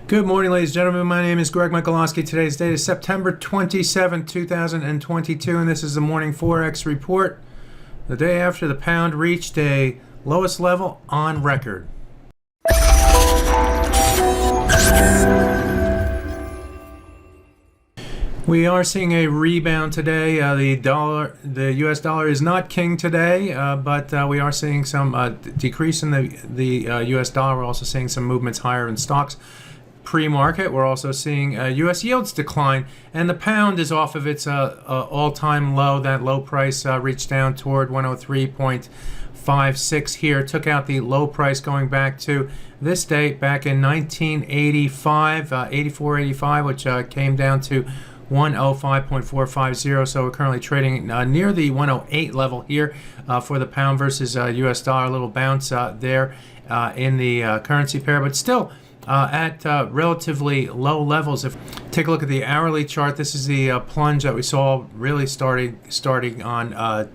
Good morning, ladies and gentlemen. My name is Greg Michaelowski. Today's date is September 27, 2022, and this is the Morning Forex Report. The day after the pound reached a lowest level on record. We are seeing a rebound today. The U.S. dollar is not king today, but we are seeing some decrease in the U.S. dollar. We're also seeing some movements higher in stocks. Pre-market, we're also seeing U.S. yields decline, and the pound is off of its all-time low. That low price reached down toward 103.56 here. Took out the low price going back to this date, back in 1985, 84.85, which came down to 105.450. So we're currently trading near the 108 level here for the pound versus U.S. dollar. A little bounce there in the currency pair, but still at relatively low levels. If take a look at the hourly chart, this is the plunge that we saw really starting on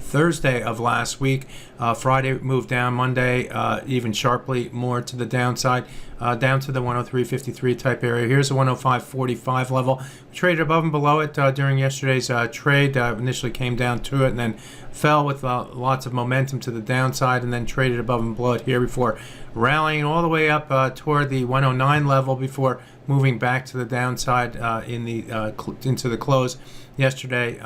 Thursday of last week. Friday moved down. Monday even sharply more to the downside, down to the 103.53 type area. Here's the 105.45 level. We traded above and below it during yesterday's trade. Initially came down to it and then fell with lots of momentum to the downside, and then traded above and below it here before rallying all the way up toward the 109 level before moving back to the downside into the close yesterday.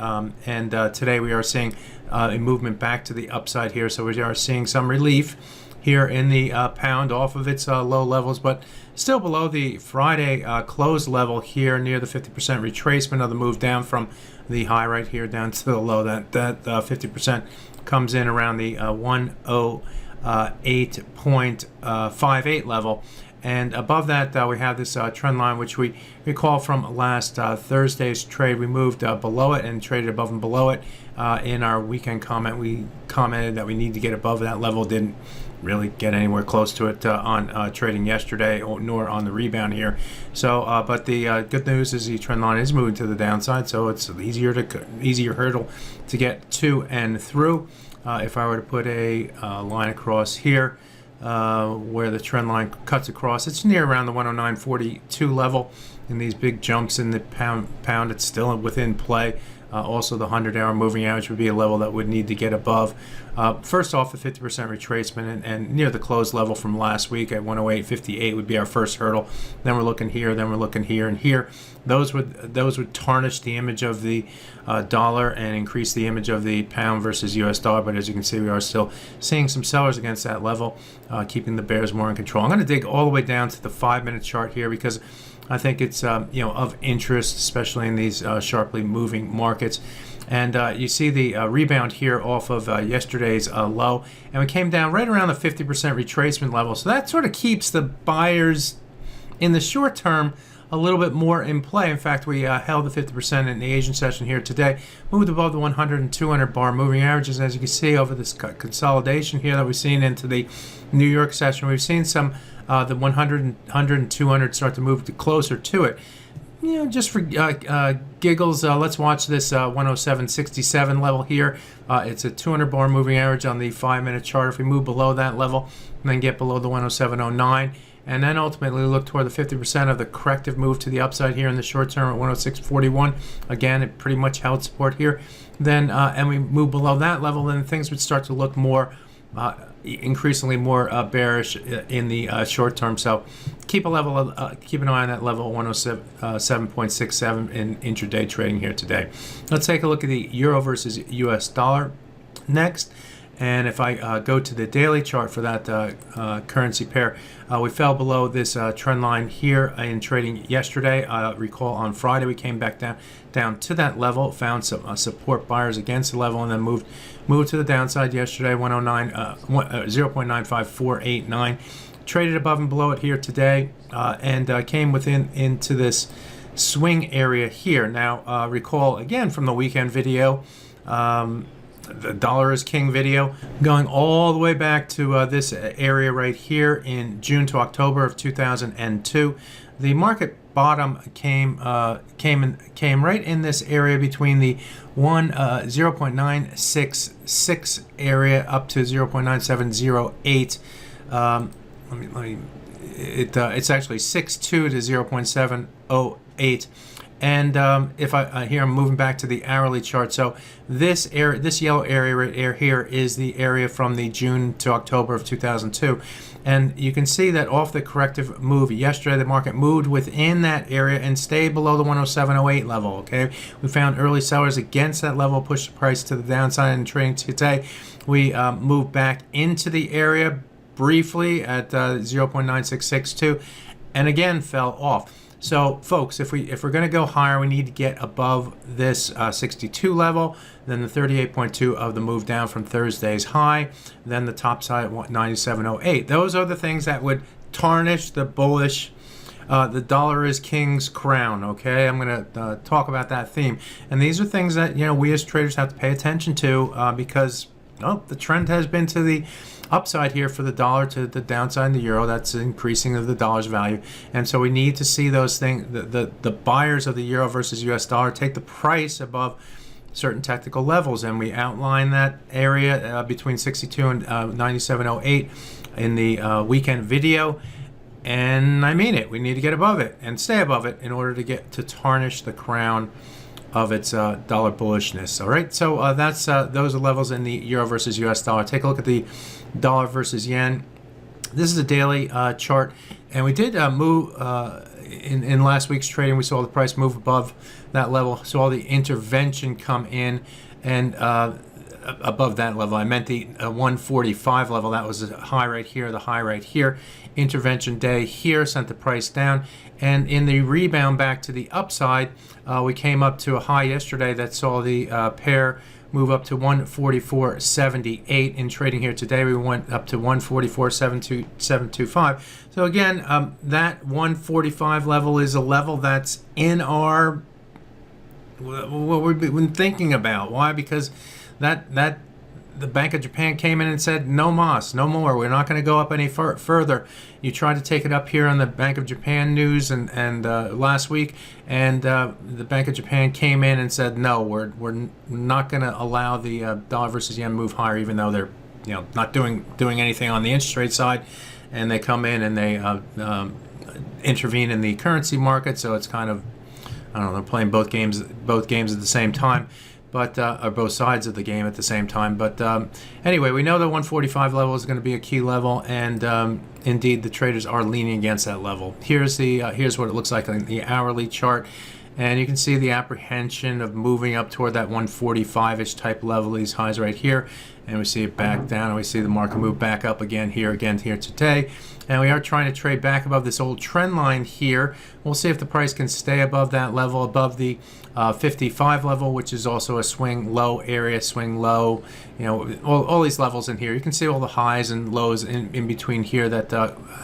And today we are seeing a movement back to the upside here. So we are seeing some relief here in the pound off of its low levels, but still below the Friday close level here, near the 50% retracement of the move down from the high right here down to the low. That 50% comes in around the 108.58 level. And above that, we have this trend line, which we recall from last Thursday's trade. We moved below it and traded above and below it. In our weekend comment, we commented that we need to get above that level. Didn't really get anywhere close to it on trading yesterday, nor on the rebound here. So, but the good news is the trend line is moving to the downside, so it's an easier hurdle to get to and through. If I were to put a line across here, where the trend line cuts across, it's near around the 109.42 level. In these big jumps in the pound, it's still within play. Also, the 100-hour moving average would be a level that would need to get above. First off, the 50% retracement and near the close level from last week at 108.58 would be our first hurdle. Then we're looking here, then we're looking here and here. Those would tarnish the image of the dollar and increase the image of the pound versus U.S. dollar. But as you can see, we are still seeing some sellers against that level, keeping the bears more in control. I'm going to dig all the way down to the 5-minute chart here because I think it's of interest, especially in these sharply moving markets. And you see the rebound here off of yesterday's low, and we came down right around the 50% retracement level. So that sort of keeps the buyers in the short term a little bit more in play. In fact, we held the 50% in the Asian session here today, moved above the 100 and 200 bar moving averages. As you can see over this consolidation here that we've seen into the New York session, we've seen some the 100 and 200 start to move closer to it. Just for giggles, let's watch this 107.67 level here. It's a 200 bar moving average on the 5-minute chart. If we move below that level and then get below the 107.09, and then ultimately look toward the 50% of the corrective move to the upside here in the short term at 106.41. Again, it pretty much held support here. Then and we move below that level, then things would start to look more increasingly more bearish in the short term. So keep an eye on that level 107.67 in intraday trading here today. Let's take a look at the euro versus US dollar next. And if I go to the daily chart for that currency pair, we fell below this trend line here in trading yesterday. Recall on Friday we came back down to that level, found some support buyers against the level, and then moved to the downside yesterday. 0.95489. Traded above and below it here today, and came into this swing area here. Now recall again from the weekend video. The dollar is king video, going all the way back to this area right here in June to October of 2002. The market bottom came right in this area between the 0.966 area up to 0.9708. it's actually 6.2 to 0.708. And if here I'm moving back to the hourly chart. So this area, this yellow area right here is the area from the June to October of 2002. And you can see that off the corrective move yesterday, the market moved within that area and stayed below the 107.08 level. Okay, we found early sellers against that level, pushed the price to the downside, and trading today, we moved back into the area briefly at 0.9662, and again fell off. So, folks, if we're going to go higher, we need to get above this 62 level, then the 38.2 of the move down from Thursday's high, then the top side at 97.08. Those are the things that would tarnish the bullish, the dollar is king's crown. Okay, I'm going to talk about that theme, and these are things that we as traders have to pay attention to because the trend has been to the upside here for the dollar, to the downside in the euro. That's increasing of the dollar's value, and so we need to see those things. The buyers of the euro versus US dollar take the price above certain technical levels, and we outline that area between 62 and 97.08 in the weekend video. And I mean it. We need to get above it and stay above it in order to get to tarnish the crown of its dollar bullishness. All right, so that's those are levels in the euro versus US dollar. Take a look at the dollar versus yen. This is a daily chart, and we did move in last week's trading. We saw the price move above that level, saw the intervention come in, and above that level, I meant the 145 level. That was a high right here, the high right here. Intervention day here sent the price down, and in the rebound back to the upside, we came up to a high yesterday that saw the pair move up to 144.78. In trading here today, we went up to 144.725. So again, that 145 level is a level that's in our what we've been thinking about. Why? Because that the Bank of Japan came in and said, no mas, no more. We're not going to go up any further. You tried to take it up here on the Bank of Japan news and last week, and the Bank of Japan came in and said, no, we're not going to allow the dollar versus yen move higher, even though they're not doing anything on the interest rate side, and they come in and they intervene in the currency market. So it's kind of, I don't know, they're playing both games at the same time. But or both sides of the game at the same time. But anyway, we know the 145 level is going to be a key level, and indeed the traders are leaning against that level. Here's what it looks like on the hourly chart, and you can see the apprehension of moving up toward that 145-ish type level. These highs right here, and we see it back down, and we see the market move back up again here today. And we are trying to trade back above this old trend line here. We'll see if the price can stay above that level, above the 55 level, which is also a swing low area, swing low, all these levels in here. You can see all the highs and lows in between here that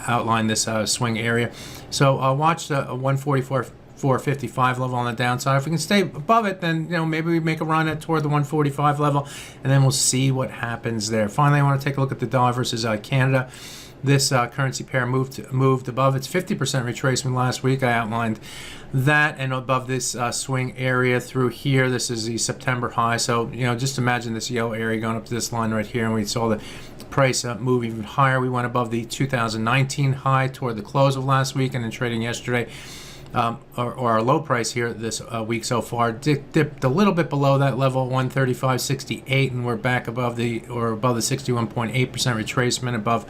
outline this swing area. So watch the 144.455 level on the downside. If we can stay above it, then maybe we make a run toward the 145 level, and then we'll see what happens there. Finally, I want to take a look at the dollar versus Canada. This currency pair moved above its 50% retracement last week. I outlined that, and above this swing area through here. This is the September high. So just imagine this yellow area going up to this line right here, and we saw the price move even higher. We went above the 2019 high toward the close of last week, and in trading yesterday, or our low price here this week so far, dipped a little bit below that level, 135.68, and we're back above the 61.8% retracement, above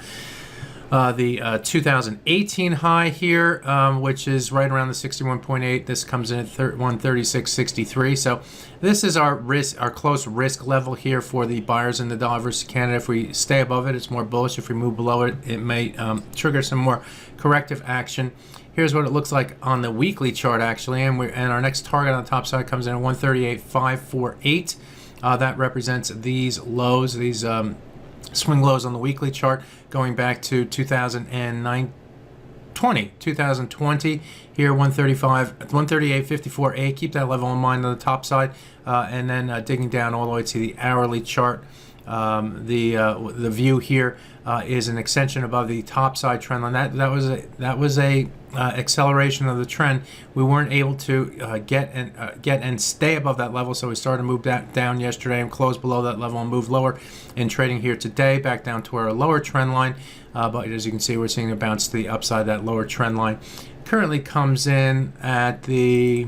the 2018 high here, which is right around the 61.8. This comes in at 136.63. So this is our close risk level here for the buyers in the dollar versus Canada. If we stay above it, it's more bullish. If we move below it, it may trigger some more corrective action. Here's what it looks like on the weekly chart, actually, and our next target on the top side comes in at 138.548. That represents these lows, these swing lows on the weekly chart going back to 2020 here, 138.54A. Keep that level in mind on the top side, and then digging down all the way to the hourly chart. The view here is an extension above the top side trend line. That was a acceleration of the trend. We weren't able to get and stay above that level, so we started to move down yesterday and close below that level and move lower in trading here today, back down to our lower trend line. But as you can see, we're seeing a bounce to the upside. That lower trend line currently comes in at the,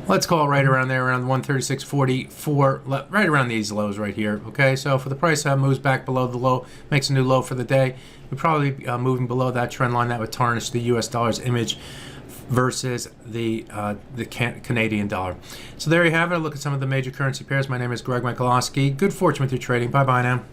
let's call it right around there, around 136.44, right around these lows right here. Okay, so for the price moves back below the low, makes a new low for the day, we're probably moving below that trend line. That would tarnish the U.S. dollar's image versus the Canadian dollar. So there you have it. A look at some of the major currency pairs. My name is Greg Michalowski. Good fortune with your trading. Bye-bye now.